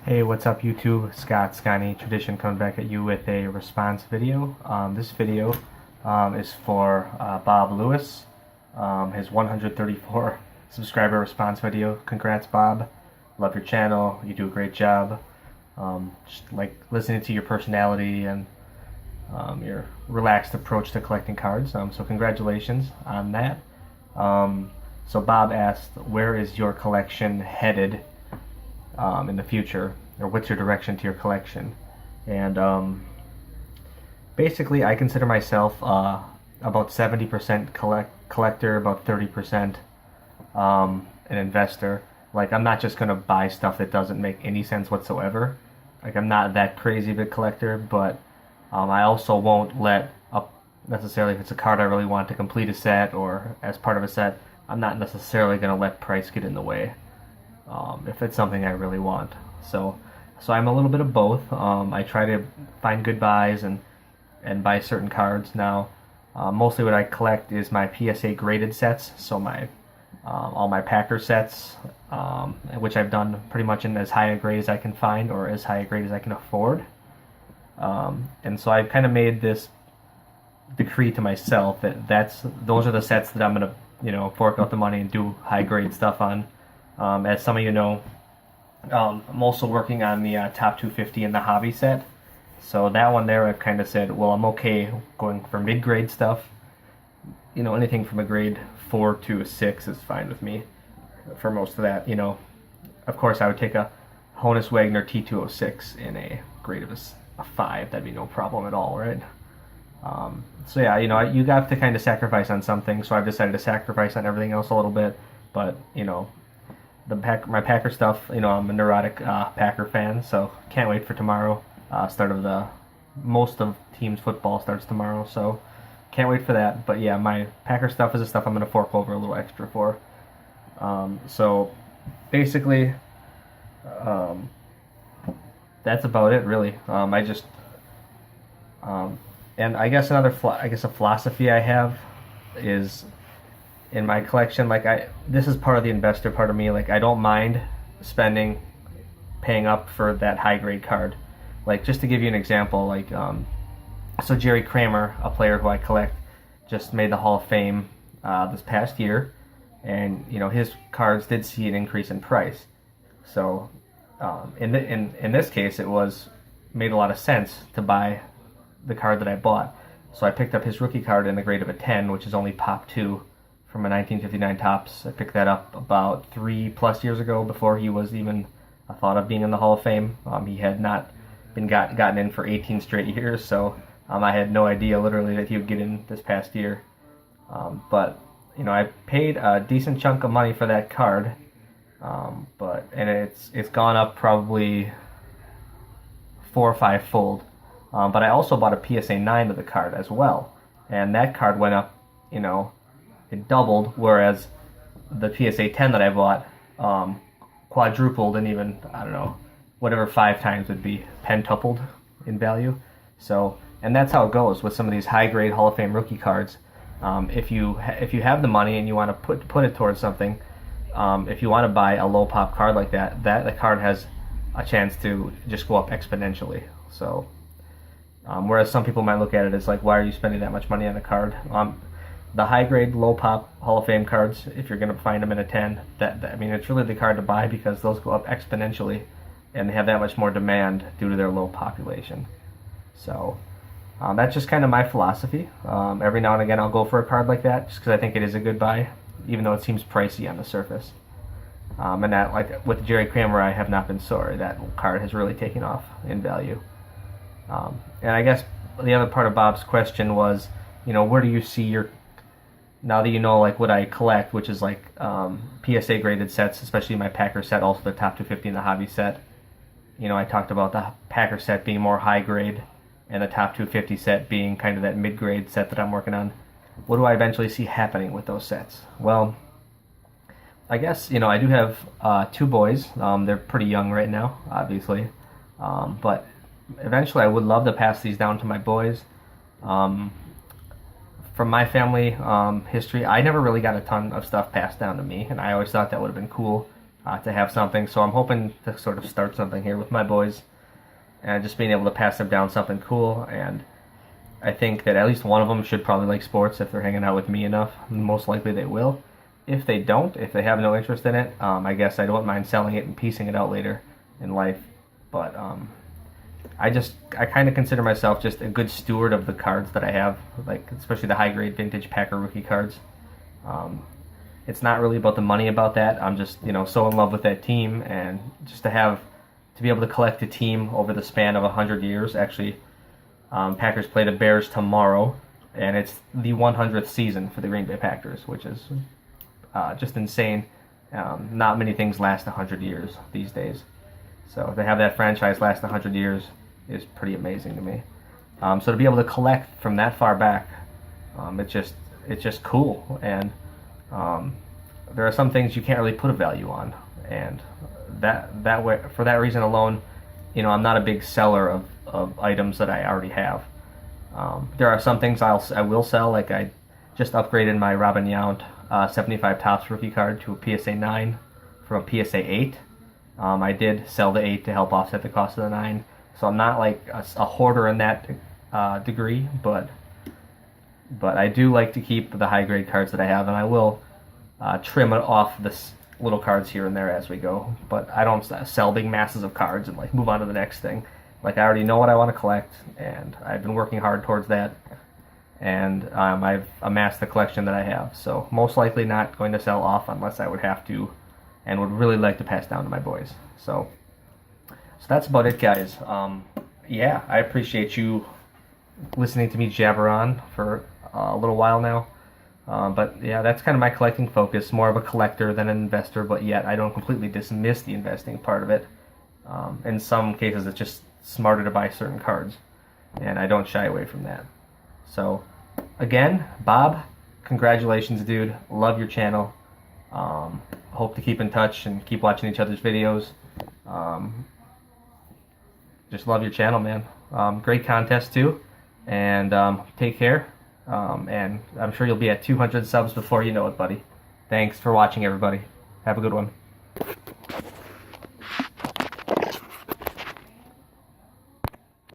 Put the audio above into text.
Hey, what's up YouTube? Scotty Tradition coming back at you with a response video. This video is for Bob Lewis, his 134 subscriber response video. Congrats, Bob. Love your channel. You do a great job. Just like listening to your personality and your relaxed approach to collecting cards. So congratulations on that. So Bob asked, where is your collection headed in the future, or what's your direction to your collection? And basically, I consider myself about 70% collector, about 30% an investor. Like, I'm not just gonna buy stuff that doesn't make any sense whatsoever. Like, I'm not that crazy of a collector, but I also won't let up necessarily if it's a card I really want to complete a set or as part of a set. I'm not necessarily gonna let price get in the way. If it's something I really want. So I'm a little bit of both. I try to find good buys and buy certain cards. Now, mostly what I collect is my PSA graded sets, so my all my Packer sets, which I've done pretty much in as high a grade as I can find or as high a grade as I can afford. And so I've kind of made this decree to myself that those are the sets that I'm gonna fork out the money and do high grade stuff on. As some of you know, I'm also working on the top 250 in the hobby set. So that one there, I've kind of said, well, I'm okay going for mid-grade stuff. Anything from a grade 4 to a 6 is fine with me for most of that. Of course, I would take a Honus Wagner T206 in a grade of a 5. That'd be no problem at all, right? So yeah, you have to kind of sacrifice on something. So I've decided to sacrifice on everything else a little bit. But, my Packer stuff, I'm a neurotic Packer fan, so can't wait for tomorrow. Most of teams' football starts tomorrow, so can't wait for that. But yeah, my Packer stuff is the stuff I'm going to fork over a little extra for. So basically, that's about it, really. And I guess a philosophy I have is, in my collection, this is part of the investor part of me. Like, I don't mind paying up for that high grade card. Like, just to give you an example, so Jerry Kramer, a player who I collect, just made the Hall of Fame this past year, and his cards did see an increase in price. So in this case, it made a lot of sense to buy the card that I bought. So I picked up his rookie card in the grade of a 10, which is only Pop 2. From a 1959 Topps. I picked that up about 3+ years ago, before he was even a thought of being in the Hall of Fame. He had not been gotten in for 18 straight years, so I had no idea literally that he would get in this past year. But I paid a decent chunk of money for that card, and it's gone up probably 4 or 5 fold. But I also bought a PSA 9 of the card as well, and that card went up, it doubled, whereas the PSA 10 that I bought quadrupled, and even, I don't know, whatever 5 times would be, pentupled in value. So, and that's how it goes with some of these high-grade Hall of Fame rookie cards. If you have the money and you want to put it towards something, if you want to buy a low-pop card like that, the card has a chance to just go up exponentially. So, whereas some people might look at it as like, why are you spending that much money on a card? The high-grade, low-pop Hall of Fame cards, if you're going to find them in a 10, it's really the card to buy, because those go up exponentially, and they have that much more demand due to their low population. So that's just kind of my philosophy. Every now and again, I'll go for a card like that, just because I think it is a good buy, even though it seems pricey on the surface. And that, like with Jerry Kramer, I have not been sorry. That card has really taken off in value. And I guess the other part of Bob's question was, where do you see your... Now that you know what I collect, which is PSA graded sets, especially my Packer set, also the top 250 in the hobby set. I talked about the Packer set being more high grade, and the top 250 set being kind of that mid grade set that I'm working on. What do I eventually see happening with those sets? Well, I guess I do have 2 boys. They're pretty young right now, obviously, but eventually I would love to pass these down to my boys. From my family history, I never really got a ton of stuff passed down to me, and I always thought that would have been cool to have something. So I'm hoping to sort of start something here with my boys, and just being able to pass them down something cool. And I think that at least one of them should probably like sports if they're hanging out with me enough. Most likely they will. If they don't, if they have no interest in it, I guess I don't mind selling it and piecing it out later in life. But I kind of consider myself just a good steward of the cards that I have, like especially the high grade vintage Packer rookie cards. Um, it's not really about the money about that. I'm just so in love with that team, and just to be able to collect a team over the span of 100 years. Actually, Packers play the Bears tomorrow, and it's the 100th season for the Green Bay Packers, which is just insane. Not many things last 100 years these days. So to have that franchise last 100 years is pretty amazing to me. So to be able to collect from that far back, it's just cool. And there are some things you can't really put a value on, and that way, for that reason alone, I'm not a big seller of items that I already have. There are some things I will sell, like I just upgraded my Robin Yount 75 Topps rookie card to a PSA 9 from a PSA 8. I did sell the 8 to help offset the cost of the 9, so I'm not like a hoarder in that degree, but I do like to keep the high grade cards that I have, and I will trim it off the little cards here and there as we go. But I don't sell big masses of cards and like move on to the next thing. Like, I already know what I want to collect, and I've been working hard towards that, and I've amassed the collection that I have. So most likely not going to sell off unless I would have to, and would really like to pass down to my boys. So that's about it, guys. Yeah, I appreciate you listening to me jabber on for a little while now. But yeah, that's kind of my collecting focus, more of a collector than an investor, but yet I don't completely dismiss the investing part of it. In some cases, it's just smarter to buy certain cards, and I don't shy away from that. So again, Bob, congratulations, dude. Love your channel. Hope to keep in touch and keep watching each other's videos. Just love your channel, man. Great contest too, and take care. And I'm sure you'll be at 200 subs before you know it, buddy. Thanks for watching, everybody. Have a good one.